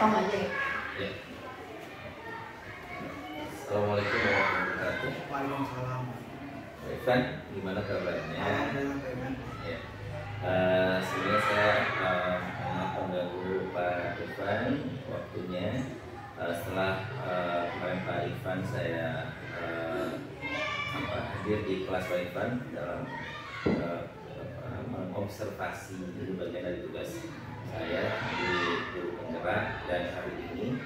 potong aja ya. Ya. Assalamualaikum warahmatullahi wabarakatuh. Waalaikumsalam. Irfan, gimana kabarnya? Alhamdulillah, Pak Iwan. Ya. Sebenarnya saya maaf mengganggu Pak Irfan waktunya. Setelah kemarin Pak Irfan saya hadir di kelas Pak Irfan dalam mengobservasi itu bagian dari tugas saya di guru penggerak, dan hari ini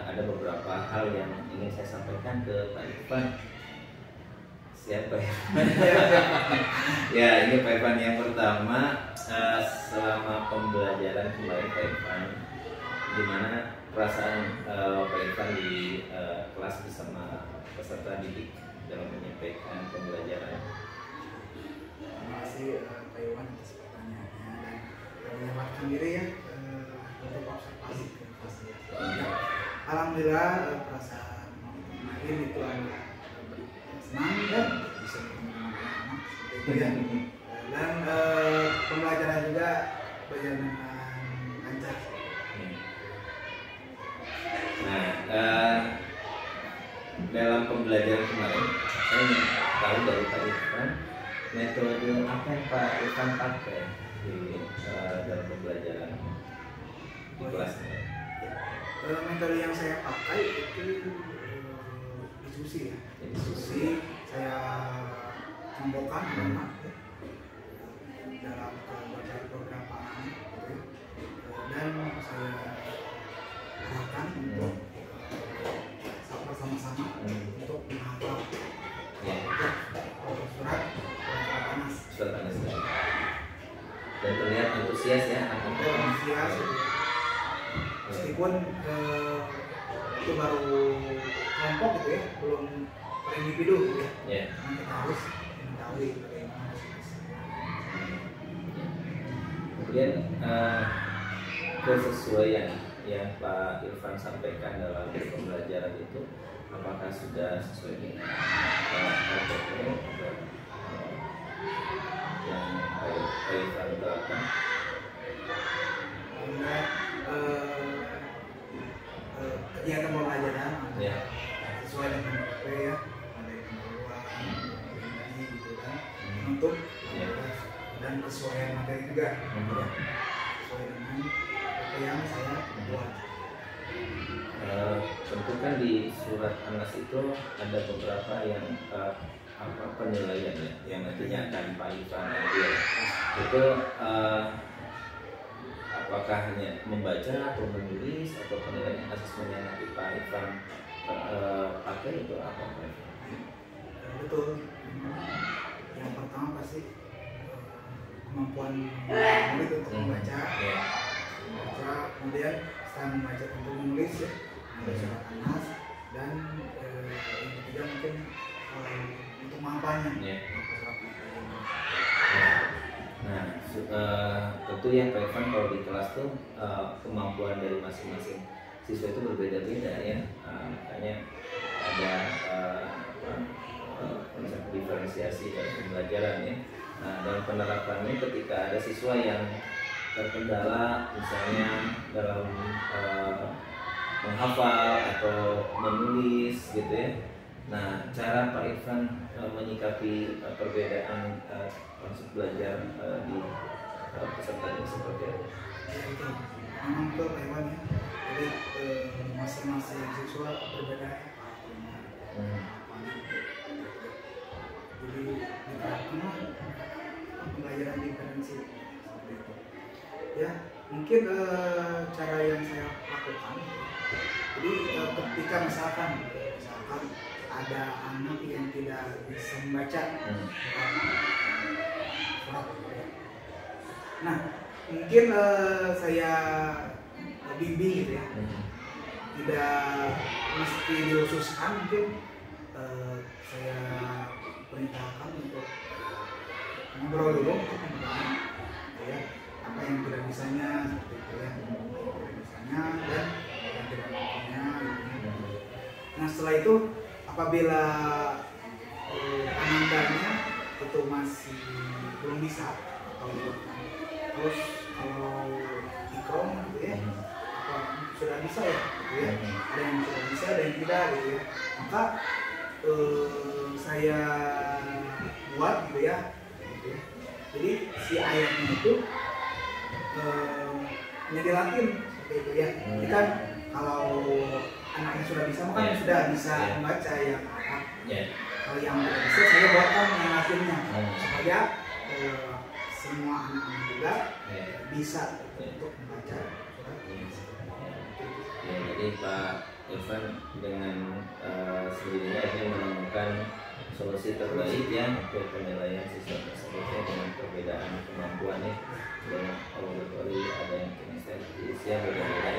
ada beberapa hal yang ingin saya sampaikan ke Pak Irfan. Siapa ya? Ya, ini Pak Irfan yang pertama. Selama pembelajaran kemarin Pak Irfan, gimana perasaan Pak Irfan di kelas bersama peserta didik dalam menyampaikan pembelajaran? Terima kasih Pak Iwan atas pertanyaannya, dan menyempatkan diri ya untuk observasi ke kelas ya. Alhamdulillah perasaan kemarin itu agak senang ya, bisa bertemu dengan anak-anak seperti itu ya. Dan pembelajaran juga berjalan dengan lancar. Nah, dalam pembelajaran kemarin saya ingin tahu dari Pak Irfan, metode apa yang Pak Irfan pakai di dalam pembelajaran di kelas ini? Metode yang saya pakai itu diskusi ya. Diskusi saya kumpulkan anak dalam beberapa anak gitu ya. Dan saya arahkan untuk bersama-sama untuk menghafal Surat Anas. Dan terlihat antusias ya, antusias. Meskipun itu baru kelompok gitu ya, belum per individu gitu ya. Yeah. Kita harus mengetahui bagaimana kemudian kesesuaian yang Pak Irfan sampaikan dalam pembelajaran itu, apakah sudah sesuai dengan RPP yang Pak Irfan terapkan? Kegiatan pembelajaran Ya. sesuai dengan RPP ya, ada evaluasi gitu kan, untuk dan kesesuaian materi juga ya, sesuai dengan apa yang saya buat. Tentu kan di surat Anas itu ada beberapa yang penilaian ya, yang nantinya akan Pak Irfan ambil. Itu apakah hanya membaca atau menulis, atau penilaian asesmen yang nanti Pak Irfan pakai itu apa Pak Irfan? Betul. Yang pertama pasti kemampuan murid untuk membaca, kemudian setelah membaca tentu menulis ya, menulis surat Anas, dan yang ketiga mungkin untuk menghafalnya. Nah, tentu ya Pak Irfan, kalau di kelas tuh kemampuan dari masing-masing siswa itu berbeda-beda ya. Makanya ada konsep diferensiasi dari pembelajaran ya. Nah, dalam penerapannya ketika ada siswa yang terkendala misalnya dalam menghafal atau menulis gitu ya. Nah, cara Pak Irfan menyikapi perbedaan konsep belajar di peserta ini seperti apa? Itu memang betul Pak Iwan ya. Jadi masing-masing siswa berbeda. Jadi diterapkanlah pembelajaran diferensi seperti itu. Ya, mungkin cara yang saya lakukan. Jadi ketika misalkan ada anak yang tidak bisa membaca surat, nah mungkin saya bimbing gitu ya, tidak mesti dihususkan, mungkin saya perintahkan untuk ngobrol dulu untuk pengetahuan ya, apa yang tidak bisanya seperti itu ya, tidak bisanya dan yang tidak mampunya gitu. Nah setelah itu apabila anandanya itu masih belum bisa atau terus kalau ikrom gitu ya, atau bisa ya, gitu ya. Ada yang sudah bisa, ada yang tidak gitu ya. Maka saya buat gitu ya. Jadi si ayatnya itu dilatih seperti itu ya. Jadi kan kalau anaknya sudah bisa, maka sudah bisa membaca yang Arab. Kalau yang tidak bisa, saya buatkan yang Latinnya supaya semua anak-anak juga bisa untuk membaca surat. Ya, jadi Pak Irfan dengan sendirinya akhirnya menemukan solusi terbaik ya untuk penilaian siswa tersebut dengan perbedaan kemampuannya, dengan auditori ada yang kinestesis ya berbeda.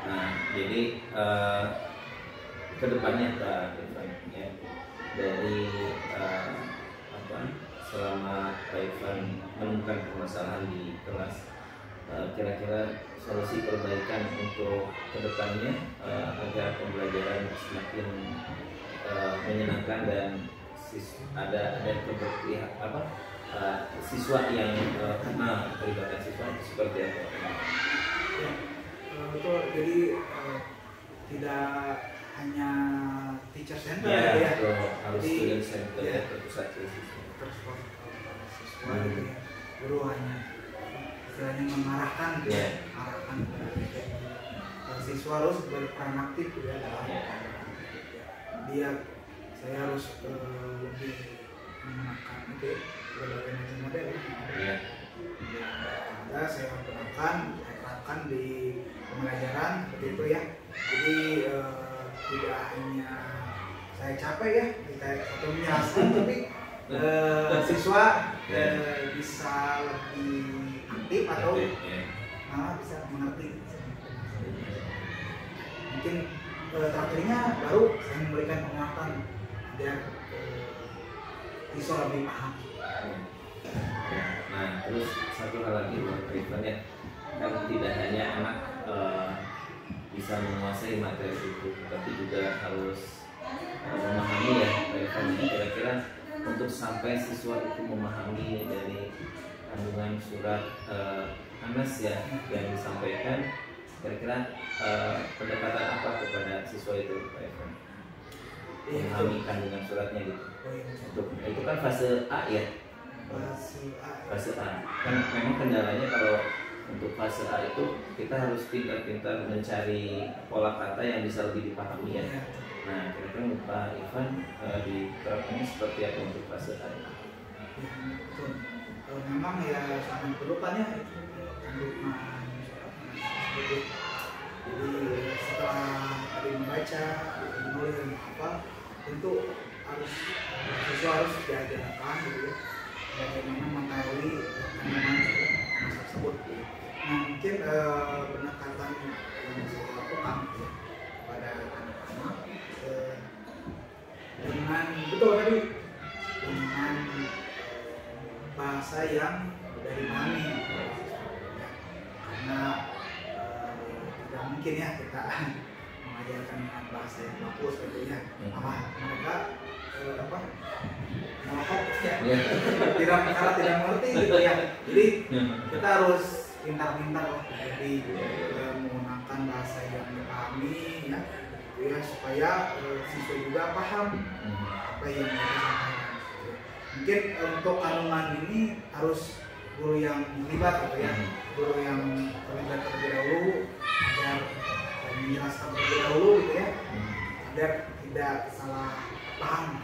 Nah, jadi kedepannya Pak Irfan ya dari selama Pak Irfan menemukan permasalahan di kelas, kira-kira solusi perbaikan untuk kedepannya agar pembelajaran semakin menyenangkan dan ada keberpihakan siswa yang terlibatkan siswa itu seperti apa? Betul, jadi tidak hanya teacher center ya, harus student center ya, terpusat siswa. Siswa gitu ya, guru hanya istilahnya mengarahkan arahkan siswa harus berperan aktif ya dalam dia. Saya harus lebih menggunakan itu berbagai macam model ya. Ada saya terapkan di pembelajaran seperti itu ya. Jadi tidak hanya saya capek ya kita satu menjelaskan, tapi siswa bisa lebih aktif atau malah bisa mengerti. Mungkin terakhirnya baru saya memberikan penguatan agar siswa lebih paham. Nah, terus satu hal lagi Pak Irfan ya, kan tidak hanya anak bisa menguasai materi itu, tapi juga harus memahami ya Pak Irfan. Kira-kira untuk sampai siswa itu memahami dari kandungan surat Anas ya yang disampaikan, kira-kira pendekatan apa kepada siswa itu Pak Irfan? Memahami kandungan suratnya gitu. Untuk itu kan fase A ya. Fase A kan memang kendalanya kalau untuk fase A itu kita harus pintar-pintar mencari pola kata yang bisa lebih dipahami ya. Nah, kira-kira Pak Irfan diterapkannya seperti apa untuk fase A? Memang ya sangat perlukan ya kandungan surat. Jadi setelah ada membaca, menulis dan apa, tentu siswa harus diajarkan gitu ya, bagaimana mengetahui kandungan surat tersebut. Nah, mungkin pendekatan yang saya lakukan ya, kepada anak-anak dengan betul tadi dengan bahasa yang mudah dipahami, karena tidak mungkin ya kita mengajarkan dengan bahasa yang bagus gitu ya. Mereka melokok ya, tidak mengerti gitu ya. Jadi kita harus pintar-pintar lah, jadi menggunakan bahasa yang dipahami ya, gitu ya, supaya siswa juga paham apa yang kita sampaikan. Mungkin untuk kandungan ini harus guru yang terlibat gitu ya, guru yang terlibat terlebih dahulu agar menjelaskan terlebih dahulu gitu ya, agar tidak salah paham.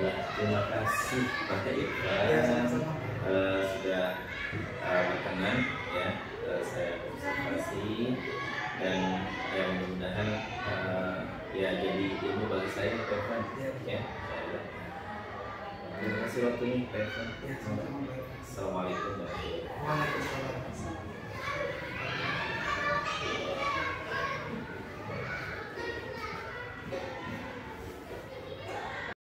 Terima kasih Pak Irfan sudah berkenan ya saya observasi dan ya mudah-mudahan ya jadi ilmu bagi saya Pak Irfan ya. Terima kasih waktunya Pak Irfan.